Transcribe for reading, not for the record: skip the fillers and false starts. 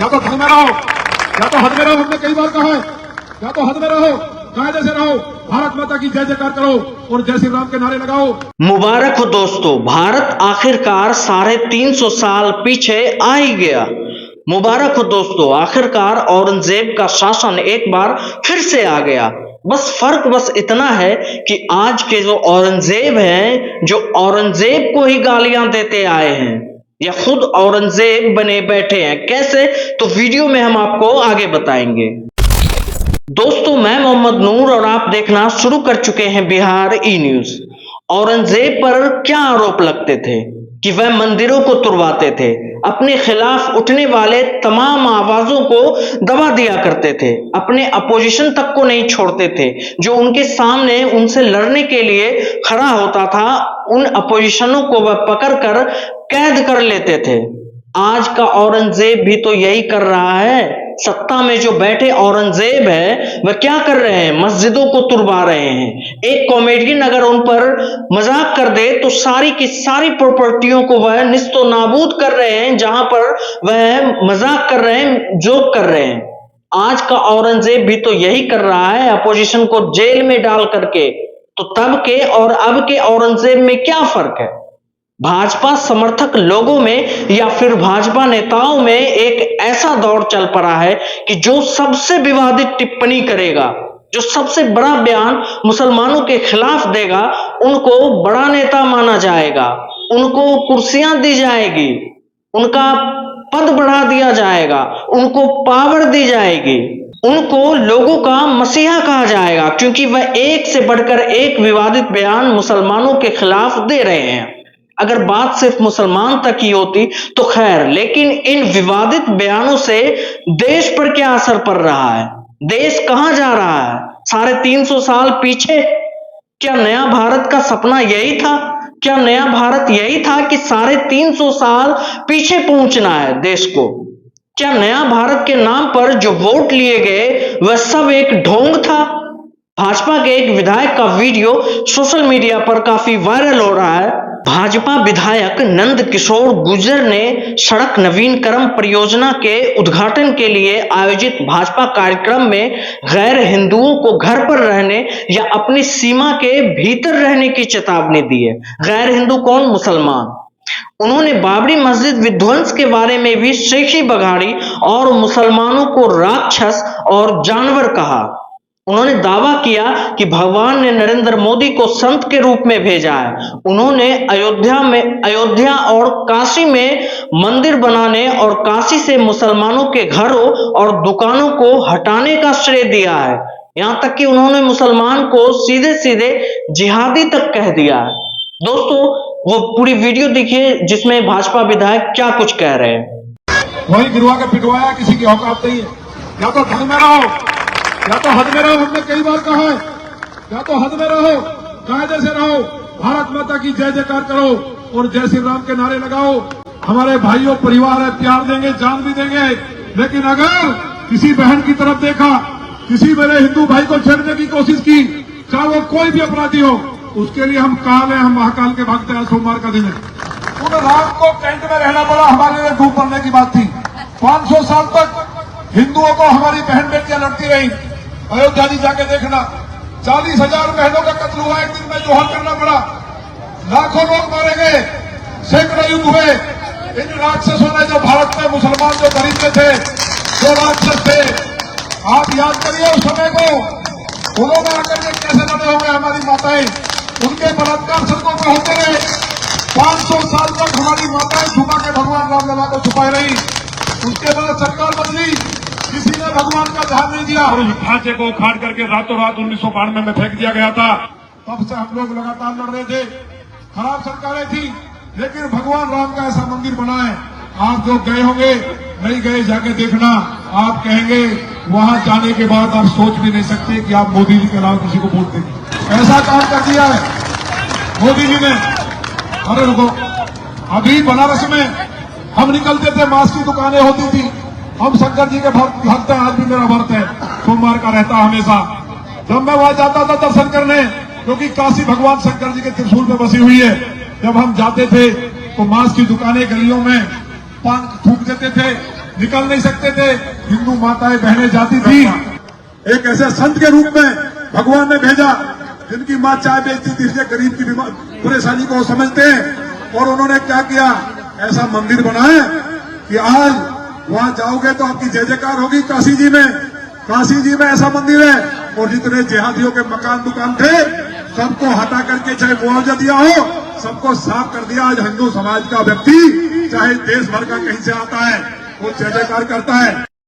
या तो ढंग में रहो, या तो हद में रहो। हमने कई बार कहा है, या तो हद में रहो, कायदे से रहो, भारत माता की जय जयकार करो और जय श्री राम के नारे लगाओ। मुबारक हो दोस्तों, भारत आखिरकार 350 साल पीछे आ ही गया। मुबारक हो दोस्तों, आखिरकार औरंगजेब का शासन एक बार फिर से आ गया। फर्क इतना है कि आज के जो औरंगजेब हैं, जो औरंगजेब को ही गालियां देते आए हैं या खुद औरंगजेब बने बैठे हैं। कैसे? तो वीडियो में हम आपको आगे बताएंगे। दोस्तों, मैं मोहम्मद नूर और आप देखना शुरू कर चुके हैं बिहार ई न्यूज। औरंगजेब पर क्या आरोप लगते थे कि वह मंदिरों को तुड़वाते थे, अपने खिलाफ उठने वाले तमाम आवाजों को दबा दिया करते थे, अपने अपोजिशन तक को नहीं छोड़ते थे। जो उनके सामने उनसे लड़ने के लिए खड़ा होता था, उन अपोजिशनों को वह पकड़कर कैद कर लेते थे। आज का औरंगजेब भी तो यही कर रहा है। सत्ता में जो बैठे औरंगजेब है वह क्या कर रहे हैं? मस्जिदों को तुड़वा रहे हैं। एक कॉमेडियन अगर उन पर मजाक कर दे तो सारी की सारी प्रॉपर्टियों को वह निस्तो नाबूद कर रहे हैं, जहां पर वह मजाक कर रहे हैं, जोक कर रहे हैं। आज का औरंगजेब भी तो यही कर रहा है, अपोजिशन को जेल में डाल करके। तो तब के और अब के औरंगजेब में क्या फर्क है? भाजपा समर्थक लोगों में या फिर भाजपा नेताओं में एक ऐसा दौर चल पड़ा है कि जो सबसे विवादित टिप्पणी करेगा, जो सबसे बड़ा बयान मुसलमानों के खिलाफ देगा, उनको बड़ा नेता माना जाएगा, उनको कुर्सियां दी जाएगी, उनका पद बढ़ा दिया जाएगा, उनको पावर दी जाएगी, उनको लोगों का मसीहा कहा जाएगा, क्योंकि वह एक से बढ़कर एक विवादित बयान मुसलमानों के खिलाफ दे रहे हैं। अगर बात सिर्फ मुसलमान तक ही होती तो खैर, लेकिन इन विवादित बयानों से देश पर क्या असर पड़ रहा है? देश कहां जा रहा है? 350 साल पीछे। क्या नया भारत का सपना यही था? क्या नया भारत यही था कि 350 साल पीछे पहुंचना है देश को? क्या नया भारत के नाम पर जो वोट लिए गए वह सब एक ढोंग था? भाजपा के एक विधायक का वीडियो सोशल मीडिया पर काफी वायरल हो रहा है। भाजपा विधायक नंद किशोर गुर्जर ने सड़क नवीनकरण परियोजना के उद्घाटन के लिए आयोजित भाजपा कार्यक्रम में गैर हिंदुओं को घर पर रहने या अपनी सीमा के भीतर रहने की चेतावनी दी है। गैर हिंदू कौन? मुसलमान। उन्होंने बाबरी मस्जिद विध्वंस के बारे में भी शेखी बघाड़ी और मुसलमानों को राक्षस और जानवर कहा। उन्होंने दावा किया कि भगवान ने नरेंद्र मोदी को संत के रूप में भेजा है। उन्होंने अयोध्या और काशी में मंदिर बनाने और काशी से मुसलमानों के घरों और दुकानों को हटाने का श्रेय दिया है। यहां तक कि उन्होंने मुसलमान को सीधे सीधे जिहादी तक कह दिया है। दोस्तों, वो पूरी वीडियो देखिए जिसमें भाजपा विधायक क्या कुछ कह रहे हैं। वही गिरवा के पिटवाया, किसी की औकात नहीं है। या तो ढंग में रहो, या तो हद में रहो। हमने कई बार कहा है, या तो हद में रहो, कायदे से रहो, भारत माता की जय जयकार करो और जय श्री राम के नारे लगाओ। हमारे भाइयों परिवार है, प्यार देंगे, जान भी देंगे, लेकिन अगर किसी बहन की तरफ देखा, किसी मेरे हिंदू भाई को छेड़ने की कोशिश की, चाहे वो कोई भी अपराधी हो, उसके लिए हम काल है, हम महाकाल के भक्त हैं। सोमवार का दिन है। उन रात को टेंट में रहना पड़ा, हमारे लिए डूब पड़ने की बात थी। 500 साल तक हिंदुओं को हमारी बहन बेटियां लड़ती रही। अयोध्या जी जाके देखना, 40,000 बहनों का कत्ल हुआ एक दिन में, जोहर करना पड़ा। लाखों लोग मारे गए, सैकड़ों युद्ध हुए। इन राक्षसों ने जो भारत में मुसलमान जो खरीदते थे, जो राक्षस थे, आप याद करिए उस समय को। उन्होंने आकर के कैसे लड़े होंगे हमारी माताएं, उनके बलात्कार सड़कों पर होते रहे। 500 साल तक हमारी माताएं छुपा के भगवान रामलला को छुपाई रही। उसके बाद सरकार बदली, किसी ने भगवान का ध्यान नहीं दिया और ढांचे को उखाड़ करके रातों रात 1992 में फेंक दिया गया था। तब से हम लोग लगातार लड़ रहे थे। खराब सरकारें थी, लेकिन भगवान राम का ऐसा मंदिर बना है। आप जो गए होंगे, नहीं गए, जाके देखना। आप कहेंगे, वहां जाने के बाद आप सोच भी नहीं सकते कि आप मोदी जी के अलावा किसी को वोट देंगे। ऐसा काम कर दिया है मोदी जी ने। अरे रुको, अभी बनारस में हम निकलते थे, मांस की दुकानें होती थी। हम शंकर जी के भक्त हैं, आज भी मेरा व्रत है, सोमवार का रहता हमेशा। जब मैं वहां जाता था दर्शन करने, क्योंकि काशी भगवान शंकर जी के त्रिशूल में बसी हुई है, जब हम जाते थे तो मांस की दुकानें गलियों में पान थूक देते थे, निकल नहीं सकते थे, हिंदू माताएं बहनें जाती थी। एक ऐसे संत के रूप में भगवान ने भेजा जिनकी मां चाय बेचती थी, इसलिए गरीब की परेशानी को समझते हैं। और उन्होंने क्या किया, ऐसा मंदिर बनाया कि आज वहां जाओगे तो आपकी जय जयकार होगी। काशी जी में ऐसा मंदिर है। और जितने जिहादियों के मकान दुकान थे सबको हटा करके, चाहे मुआवजा दिया हो, सबको साफ कर दिया। आज हिंदू समाज का व्यक्ति चाहे देश भर का कहीं से आता है, वो जय जयकार करता है।